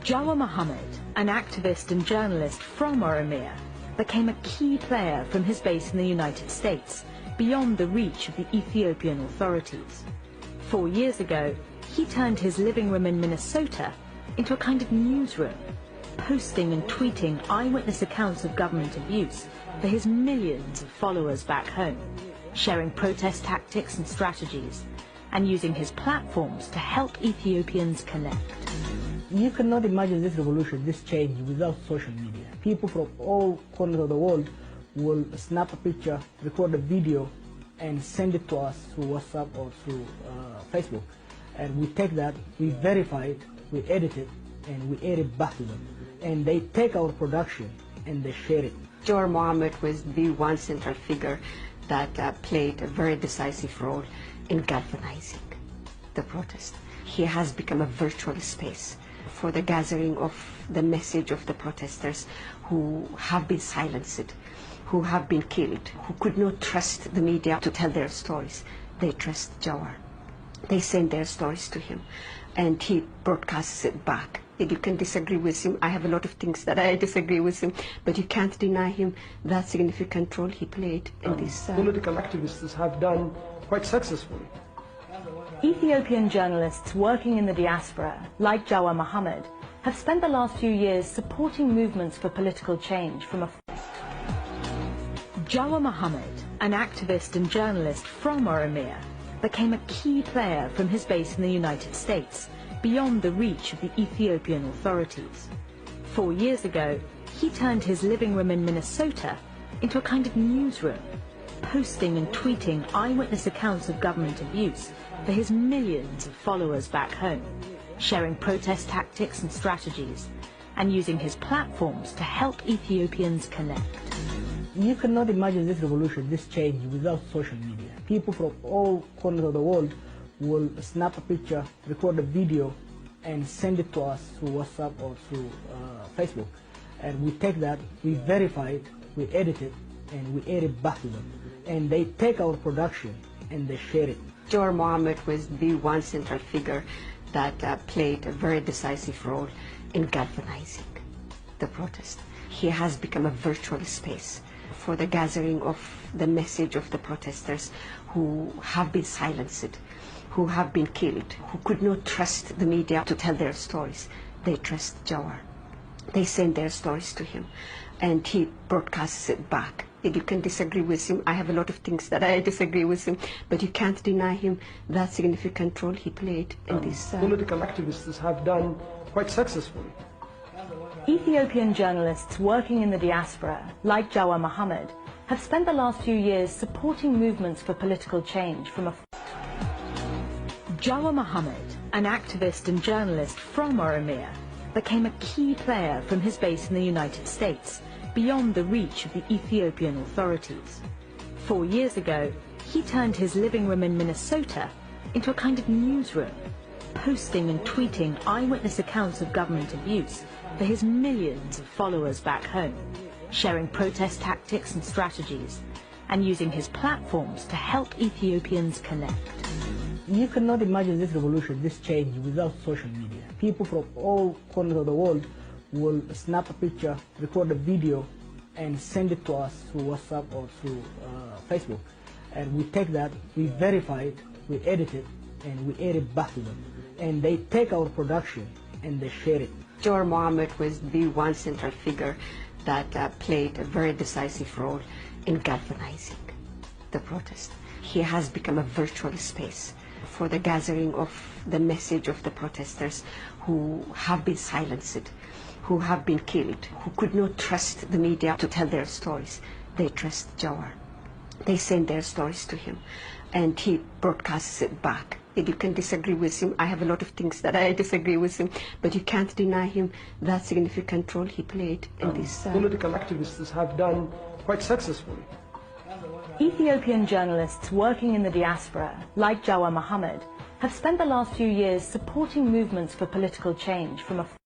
Jawar Mohammed, an activist and journalist from Oromia, became a key player from his base in the United States, beyond the reach of the Ethiopian authorities. 4 years ago, he turned his living room in Minnesota into a kind of newsroom, posting and tweeting eyewitness accounts of government abuse for his millions of followers back home, sharing protest tactics and strategies, and using his platforms to help Ethiopians connect. You cannot imagine this revolution, this change, without social media. People from all corners of the world will snap a picture, record a video, and send it to us through WhatsApp or through Facebook. And we take that, we verify it, we edit it, and we air it back to them. And they take our production and they share it. Jawar Mohammed was the one central figure that played a very decisive role in galvanizing the protest. He has become a virtual space for the gathering of the message of the protesters who have been silenced, who have been killed, who could not trust the media to tell their stories. They trust Jawar. They send their stories to him, and he broadcasts it back. And you can disagree with him. I have a lot of things that I disagree with him, but you can't deny him that significant role he played in this. Political activists have done quite successfully. Ethiopian journalists working in the diaspora, like Jawar Mohammed, have spent the last few years supporting movements for political change from afar. Jawar Mohammed, an activist and journalist from Oromia, became a key player from his base in the United States, beyond the reach of the Ethiopian authorities. 4 years ago, he turned his living room in Minnesota into a kind of newsroom, posting and tweeting eyewitness accounts of government abuse for his millions of followers back home, sharing protest tactics and strategies, and using his platforms to help Ethiopians connect. You cannot imagine this revolution, this change, without social media. People from all corners of the world will snap a picture, record a video, and send it to us through WhatsApp or through Facebook. And we take that, we verify it, we edit it, and we air it back to them. And they take our production and they share it. Jawar Mohammed was the one central figure that played a very decisive role in galvanizing the protest. He has become a virtual space for the gathering of the message of the protesters who have been silenced, who have been killed, who could not trust the media to tell their stories. They trust Jawar. They send their stories to him, and he broadcasts it back. And you can disagree with him. I have a lot of things that I disagree with him, but you can't deny him that significant role he played in this. Political activists have done quite successfully. Ethiopian journalists working in the diaspora, like Jawar Mohammed, have spent the last few years supporting movements for political change from afar. Jawar Mohammed, an activist and journalist from Oromia, became a key player from his base in the United States, beyond the reach of the Ethiopian authorities. 4 years ago, he turned his living room in Minnesota into a kind of newsroom, posting and tweeting eyewitness accounts of government abuse for his millions of followers back home, sharing protest tactics and strategies, and using his platforms to help Ethiopians connect. You cannot imagine this revolution, this change, without social media. People from all corners of the world will snap a picture, record a video, and send it to us through WhatsApp or through Facebook. And we take that, we verify it, we edit it, and we air it back to them. And they take our production and they share it. Jawar Mohammed was the one central figure that played a very decisive role in galvanizing the protest. He has become a virtual space for the gathering of the message of the protesters who have been silenced, who have been killed, who could not trust the media to tell their stories. They trust Jawar. They send their stories to him, and he broadcasts it back. And you can disagree with him. I have a lot of things that I disagree with him, but you can't deny him that significant role he played in this. Political activists have done quite successfully. Ethiopian journalists working in the diaspora, like Jawar Mohammed, have spent the last few years supporting movements for political change from afar.